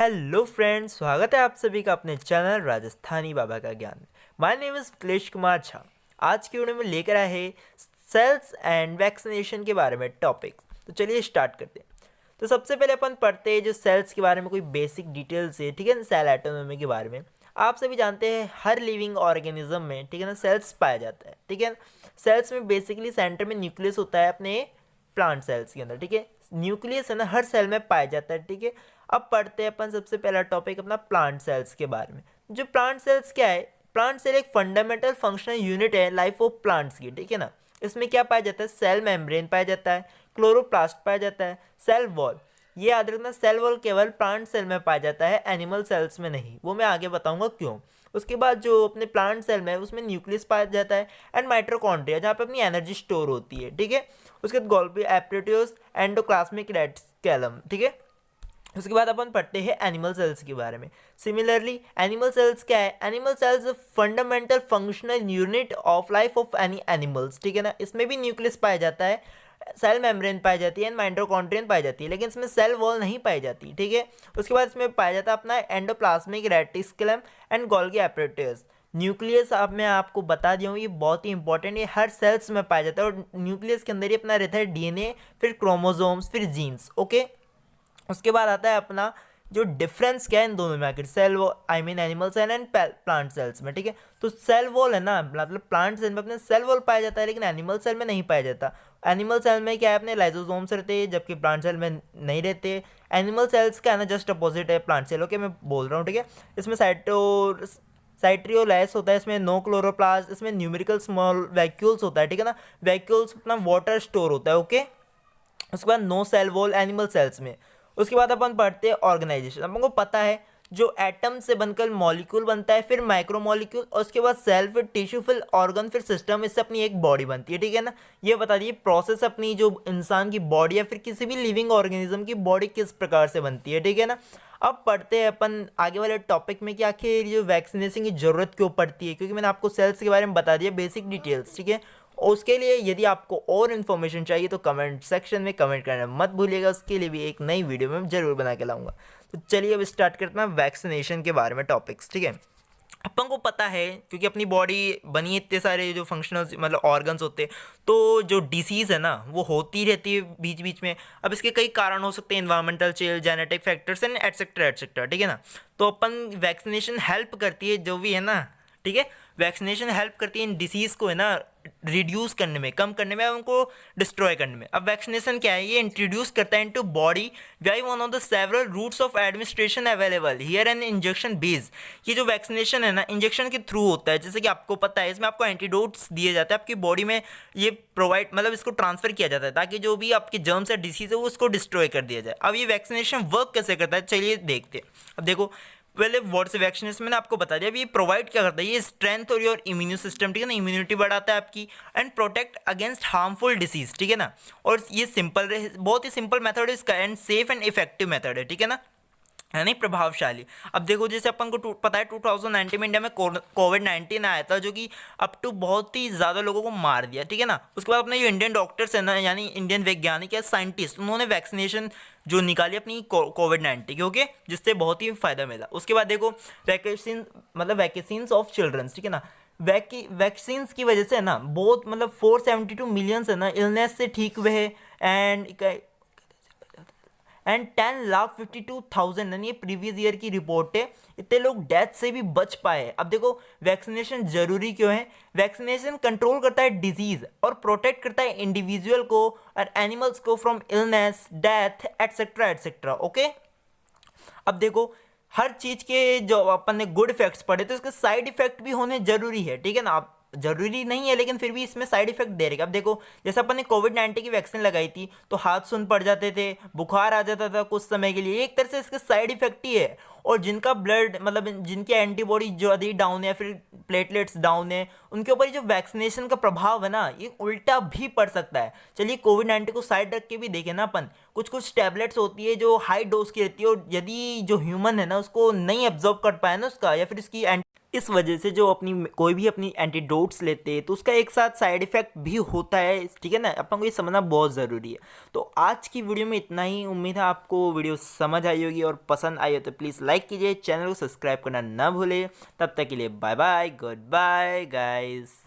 Hello friends, स्वागत है आप सभी का अपने चैनल राजस्थानी बाबा का ज्ञान। माय नेम इज़ क्लेश कुमार झा। आज की वीडियो में लेकर आए हैं सेल्स एंड वैक्सीनेशन के बारे में टॉपिक। तो चलिए स्टार्ट करते हैं। तो सबसे पहले अपन पढ़ते हैं जो सेल्स के बारे में कोई बेसिक डिटेल्स है, ठीक है ना। सेल एटोनॉमी के बारे में आप सभी जानते हैं हर लिविंग ऑर्गेनिज्म में, ठीक है ना, सेल्स पाया जाता है, ठीक है। सेल्स में बेसिकली सेंटर में न्यूक्लियस होता है अपने प्लांट सेल्स के अंदर, ठीक है। न्यूक्लियस है ना हर सेल में पाया जाता है, ठीक है। अब पढ़ते हैं अपन सबसे पहला टॉपिक अपना प्लांट सेल्स के बारे में। जो प्लांट सेल्स क्या है, प्लांट सेल एक फंडामेंटल फंक्शनल यूनिट है लाइफ ऑफ प्लांट्स की, ठीक है ना। इसमें क्या पाया जाता है, सेल मेम्ब्रेन पाया जाता है, क्लोरोप्लास्ट पाया जाता है, सेल वॉल। ये याद रखना, सेल वॉल केवल प्लांट सेल में पाया जाता है, एनिमल सेल्स में नहीं। वो मैं आगे बताऊंगा क्यों। उसके बाद जो अपने प्लांट सेल में है उसमें न्यूक्लियस पाया जाता है एंड माइटोकॉन्ड्रिया जहाँ पे अपनी एनर्जी स्टोर होती है, ठीक है। उसके बाद गोल्गी एप्रेटियोस एंडोप्लाज्मिक रेटिकुलम, ठीक है। उसके बाद अपन पढ़ते हैं एनिमल सेल्स के बारे में। सिमिलरली एनिमल सेल्स क्या है, animal cells fundamental functional unit of life of any animals, ठीक है ना। इसमें भी न्यूक्लियस पाया जाता है, सेल मेम्ब्रेन पाई जाती है एंड माइटोकॉन्ड्रियन पाई जाती है, लेकिन इसमें सेल वॉल नहीं पाई जाती, ठीक है। उसके बाद इसमें पाया जाता है अपना endoplasmic reticulum and Golgi apparatus. Nucleus अब मैं आपको बता दिया हूँ, ये बहुत ही इंपॉर्टेंट, ये हर सेल्स में पाया जाता है और न्यूक्लियस के अंदर ही अपना रहता है डीएनए, फिर क्रोमोसोम्स, फिर जीन्स, ओके। उसके बाद आता है अपना जो डिफरेंस क्या है इन दोनों में आखिर सेल वो I mean animal cell and plant cells में, ठीक है। तो सेल वॉल है ना, मतलब प्लांट सेल में अपने सेल वॉल पाया जाता है लेकिन एनिमल सेल में नहीं पाया जाता। एनिमल सेल में क्या है, अपने लाइसोसोम्स रहते हैं जबकि प्लांट सेल में नहीं रहते। एनिमल सेल्स का है ना जस्ट अपोजिट है प्लांट सेल, ओके मैं बोल रहा हूँ, ठीक है। इसमें साइट्रियोलाइस होता है, इसमें नो क्लोरोप्लास्ट, इसमें न्यूमेरिकल स्मॉल वैक्यूल्स होता है, ठीक है ना। वैक्यूल्स अपना वाटर स्टोर होता है, ओके। उसके बाद no cell wall animal cells में। उसके बाद अपन पढ़ते हैं ऑर्गेनाइजेशन। अपन को पता है जो एटम से बनकर मॉलिक्यूल बनता है, फिर माइक्रोमॉलिक्यूल, और उसके बाद सेल, फिर टिश्यू, फिर ऑर्गन, फिर सिस्टम, इससे अपनी एक बॉडी बनती है, ठीक है ना। ये बता दिए प्रोसेस अपनी जो इंसान की बॉडी या फिर किसी भी लिविंग ऑर्गेनिज्म की बॉडी किस प्रकार से बनती है, ठीक है ना। अब पढ़ते हैं अपन आगे वाले टॉपिक में कि आखिर जो वैक्सीनेशन की जरूरत क्यों पड़ती है, क्योंकि मैंने आपको सेल्स के बारे में बता दिया बेसिक डिटेल्स, ठीक है। उसके लिए यदि आपको और इन्फॉर्मेशन चाहिए तो कमेंट सेक्शन में कमेंट करना मत भूलिएगा, उसके लिए भी एक नई वीडियो में जरूर बना के लाऊंगा। तो चलिए अब स्टार्ट करते हैं वैक्सीनेशन के बारे में टॉपिक्स, ठीक है। अपन को पता है क्योंकि अपनी बॉडी बनी है इतने सारे जो फंक्शनल मतलब ऑर्गन्स होते हैं, तो जो डिसीज़ है ना वो होती रहती है बीच बीच में। अब इसके कई कारण हो सकते हैं, environmental change, genetic factors and etcetera etcetera, ठीक है ना। तो अपन वैक्सीनेशन हेल्प करती है जो भी है ना, ठीक है। वैक्सीनेशन हेल्प करती है इन डिसीज़ को है ना रिड्यूस करने में, कम करने में, उनको डिस्ट्रॉय करने में। अब वैक्सीनेशन क्या है, ये इंट्रोड्यूस करता है into body by one of the several routes of administration available here an injection base. ये जो वैक्सीनेशन है ना इंजेक्शन के थ्रू होता है, जैसे कि आपको पता है इसमें आपको एंटीडोट्स दिए जाते हैं आपकी बॉडी में, ये प्रोवाइड मतलब इसको ट्रांसफर किया जाता है ताकि जो भी आपके जर्म्स या डिसीज है वो उसको डिस्ट्रॉय कर दिया जाए। अब ये वैक्सीनेशन वर्क कैसे करता है चलिए देखते हैं। अब देखो पहले वर्ड से वैक्सीनेशन मैंने आपको बता दिया। अभी ये प्रोवाइड क्या करता है, ये स्ट्रेंथ और योर इम्यून सिस्टम, ठीक है ना, इम्यूनिटी बढ़ाता है आपकी and protect against harmful disease, ठीक है ना। और ये सिंपल बहुत ही सिंपल मेथड है इसका and safe and effective method है, ठीक है ना, यानी प्रभावशाली। अब देखो जैसे अपन को पता है 2019 में इंडिया में कोविड-19 आया था जो कि अप टू बहुत ही ज़्यादा लोगों को मार दिया, ठीक है ना। उसके बाद अपने जो इंडियन डॉक्टर्स हैं ना, यानी इंडियन वैज्ञानिक या साइंटिस्ट, उन्होंने वैक्सीनेशन जो निकाली अपनी कोविड-19 की, ओके, जिससे बहुत ही फ़ायदा मिला। उसके बाद देखो वैक्सीन मतलब वैक्सीन्स ऑफ चिल्ड्रंस, ठीक है ना। वैक्सीन्स की वजह से ना बहुत मतलब 472 मिलियंस है ना इलनेस से ठीक हुए हैं एंड 10,52,000 यानी ये प्रीवियस ईयर की रिपोर्ट है, इतने लोग डेथ से भी बच पाए। अब देखो वैक्सीनेशन जरूरी क्यों है, वैक्सीनेशन कंट्रोल करता है डिजीज और प्रोटेक्ट करता है इंडिविजुअल को और एनिमल्स को from illness, death etcetera etcetera, okay. अब देखो हर चीज के जो अपन ने गुड इफेक्ट्स पढ़े तो इसके साइड इफेक्ट भी होने जरूरी है, ठीक है ना। आप जरूरी नहीं है लेकिन फिर भी इसमें साइड इफेक्ट दे रहेगा। अब देखो जैसे अपन ने कोविड-19 की वैक्सीन लगाई थी तो हाथ सुन पड़ जाते थे, बुखार आ जाता था कुछ समय के लिए, एक तरह से इसके साइड इफेक्ट ही है। और जिनका ब्लड मतलब जिनकी एंटीबॉडी जो अधिक डाउन है, फिर प्लेटलेट्स डाउन है, उनके ऊपर जो वैक्सीनेशन का प्रभाव है ना ये उल्टा भी पड़ सकता है। चलिए कोविड-19 को साइड रख के भी देखें ना अपन, कुछ कुछ टैबलेट्स होती है जो हाई डोज की रहती है और यदि जो ह्यूमन है ना उसको नहीं एब्जॉर्ब कर पाए ना उसका या फिर इसकी इस वजह से जो अपनी कोई भी अपनी एंटीडोट्स लेते हैं तो उसका एक साथ साइड इफेक्ट भी होता है, ठीक है ना, अपन को ये समझना बहुत ज़रूरी है। तो आज की वीडियो में इतना ही। उम्मीद है आपको वीडियो समझ आई होगी और पसंद आई हो तो प्लीज़ लाइक कीजिए, चैनल को सब्सक्राइब करना ना भूले। तब तक के लिए bye bye, goodbye guys.